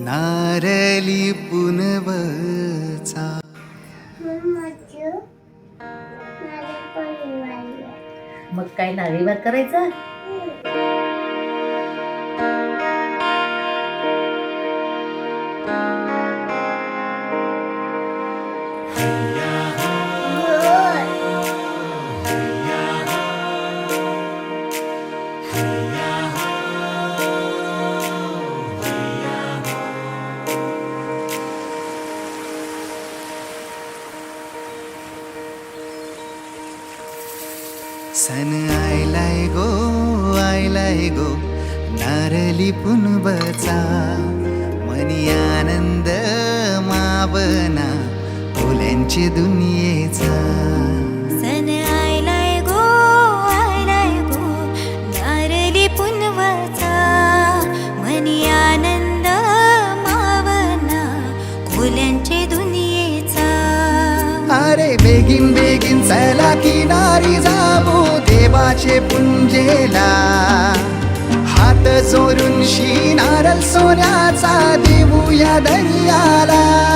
नारली पुनवचा मग काय नारळी भात करायचा? सन आयलाय गो नारली पुनवचा मनी आनंद मावना फुल्यांची दुनियेचा. सन आयलाय गो नारली पुनवचा मनी आनंद मावना फुल्यांची दुनियेचा. अरे बेगीन बेगीन चला किनारी जाऊ देवाचे पुंजेला, हात जोडून नारळ सोन्याचा देऊया दर्याला.